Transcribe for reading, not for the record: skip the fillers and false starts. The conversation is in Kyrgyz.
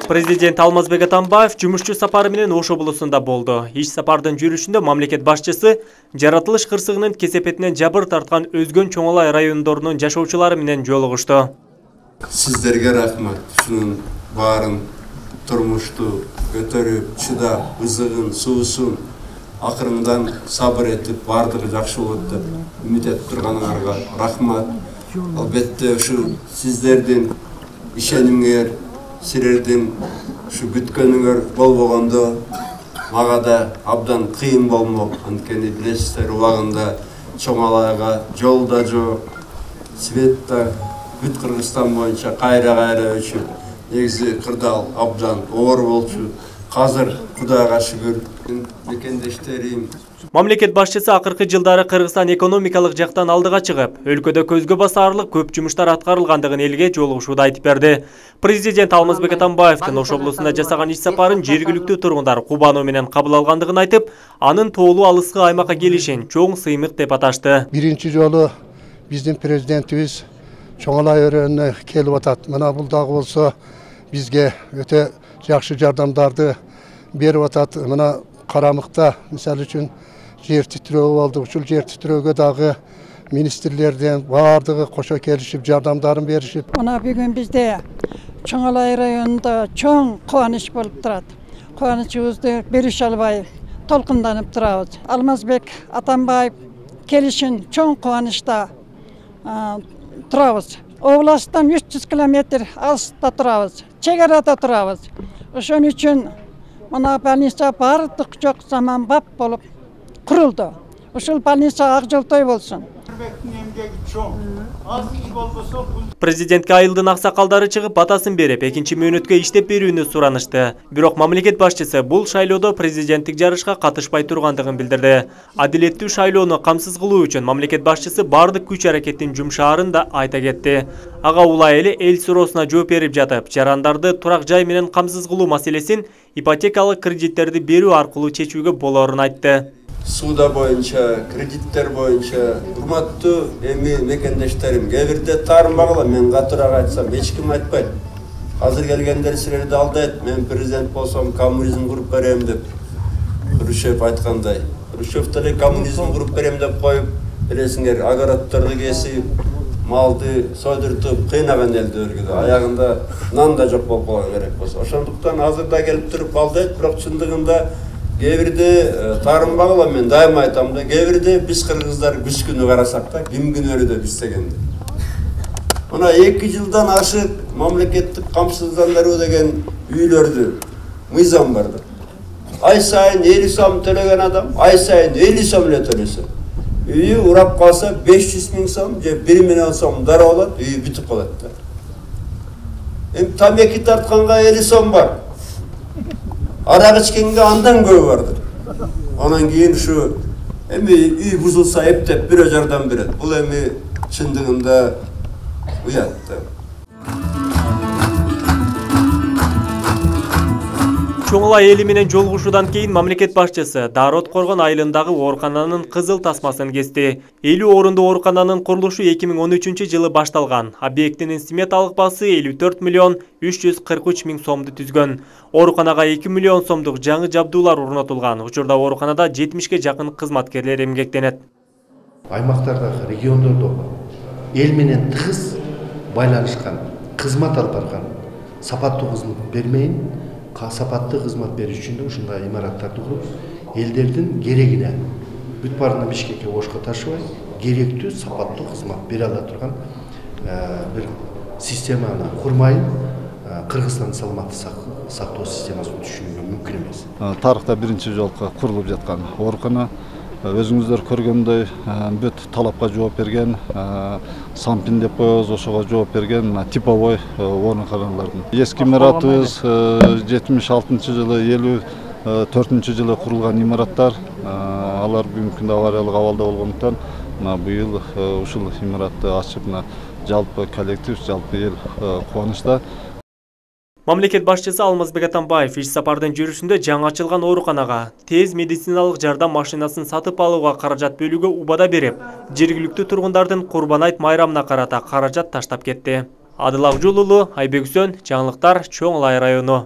Президент Алмазбек Атамбаев жумушчу сапары менен Ош облусунда болду. Иш сапардын жүрүшүндө мамлекет башчысы жаратылыш кырсыгынын кесепетинен жабыр тарткан Өзгөн Чоңолай райондорунун жашоочулары менен жолугушту. Сиздерге рахмат. Шунун баарын турмушту көтөрүп, чыдап, ызыгын, суусун акырындан сабыр этип, бардыгы жакшы болот деп үмүт этип турганыңарга рахмат. Албетте ушу сиздердин ишенимиңер, силердин ушу күткөнүңөр болбогондо мага да абдан кыйын болмок. Анткени билесиздер, убагында Чоңалайга жол да жок, свет да бүт Кыргызстан боюнча кайра өчүп, негизи кырдаал абдан оор болчу. Казыр Кудайга шүгүр, мекендештерим. Мамлекет башчысы акыркы жылдары Кыргызстан экономикалык жактан алдыга чыгып, өлкөдө көзгө басаарлык көп жумуштар аткарылгандыгын элге жолугушууда айтып берди. Президент Алмазбек Атамбаевдин Ош облусунда жасаган иш сапарын жергиликтүү тургундар кубануу менен кабыл алгандыгын айтып, анын тоолуу алыскы аймакка келишин чоң сыймык деп аташты. Биринчи жолу биздин президентибиз Чоңалай өрөөнүнө келип атат. Мына бул дагы болсо бизге өтө жакшы жардамдарды берип атат. Мына Карамыкта, мисалы үчүн, жер титирөө болду. Ушул жер титирөөгө дагы министрлерден бардыгы кошо келишип, жардамдарын беришип. Мына бүгүн бизде Чоңалай районунда чоң кубаныч болуп турат. Кубанычыбызды берише албай толкунданып турабыз. Алмазбек Атамбаев келишин чоң кубанычта турабыз. Областтан 300 километр алыста турабыз. Чегарада турабыз. Ошон үчүн мына больница бардык жок заманбап болуп курулду. Ушул больница ак жолтой болсун. Президентке айылдын аксакалдары чыгып батасын берип, экинчи мөөнөткө иштеп берүүнү суранышты. Бирок мамлекет башчысы бул шайлоодо президенттик жарышка катышпай тургандыгын билдирди. Адилеттүү шайлоону камсыз кылуу үчүн мамлекет башчысы бардык күч аракеттин жумшаарын да айта кетти. Ага улай эле эл суроосуна жооп берип жатып, жарандарды турак жай менен камсыз кылуу маселесин ипотекалык кредиттерди берүү аркылуу чечүүгө болоорун айтты. Суда боюнча, кредиттер боюнча, урматтуу эми мекендештерим, кээ бирде таарынбагыла, мен катуураак айтсам, эч ким айтпайт. Азыр келгендер силерди алдайт, мен президент болсом коммунизм куруп берем деп, Хрущев айткандай. Хрущев деле коммунизм куруп берем деп коюп, билесиңер, огороддорду кесип, малды сойдуртуп, кыйнаган элди өлкөдө. Аягында нан да жок болуп калган керек болсо. Ошондуктан азырда келип туруп алдайт, бирок чындыгында кээ бирде таарынбагыла, мен дайыма айтам да, кээ бирде биз кыргыздар күз күнү карасак да, ким күнөрүдө биз дегенде. Мына 2 жылдан ашык мамлекеттик камсыздандыруу деген үйлөрдү мыйзам бар да. Ай сайын 50 сом төлөгөн адам, ай сайын 50 сом эле төлөсө. Үйү урап калса 500 000 сом же 1 миллион сом дара болот, үйү бүтүп калат да. Эми тамеки тартканга 50 сом бар. Арак ичкенге андан көбү бардыр. Анан кийин ушу эми үй бузулса эптеп бирөө жардам берет. Бул эми чындыгында уят да. Чоңолай эли менен жолугушуудан кийин мамлекет башчысы Дарот Коргон айылындагы оорукананын кызыл тасмасын кести. 50 орундуу оорукананын курулушу 2013-жылы башталган. Объектинин сметалык баасы 54 миллион 343 миң сомду түзгөн. Ооруканага 2 миллион сомдук жаңы жабдуулар орнотулган. Учурда ооруканада 70ке жакын кызматкерлер эмгектенет. Аймактардагы региондордо эл менен тыгыз байланышкан, кызмат алып барган, сапаттуу кызмат бермейин, сапаттуу кызмат берүү үчүн да ушундай имараттарды куруп, элдердин керегине бүт баарына Бишкекке, Ошко ташыбай, керектүү сапаттуу кызмат бере ала турган бир системаны курмай, Кыргызстандын саламаттык сактоо системасын түшүнүүгө мүмкүн эмес. Тарыхта биринчи жолку курулуп жаткан оорукана өзүңүздөр көргөндөй бүт талапка жооп берген, сампин деп коебуз, ошого жооп берген типовой ооруканалардын. Эски имаратыбыз 76-жылы, 54-жылы курулган имараттар, алар бүгүнкү күндө авариялык абалда болгондуктан, быйыл ушул имаратты ачып, жалпы коллектив, жалпы эл кубанычта. Мамлекет башчысы Алмазбек Атамбаев иш сапардын жүрүшүндө жаңы ачылган ооруканага тез медициналык жардам машинасын сатып алууга каражат бөлүүгө убада берип, жергиликтүү тургундардын Курбан айт майрамына карата каражат таштап кетти. Адыл Акжулулу, Айбек Үсөн, жаңылыктар, Чоңолай району.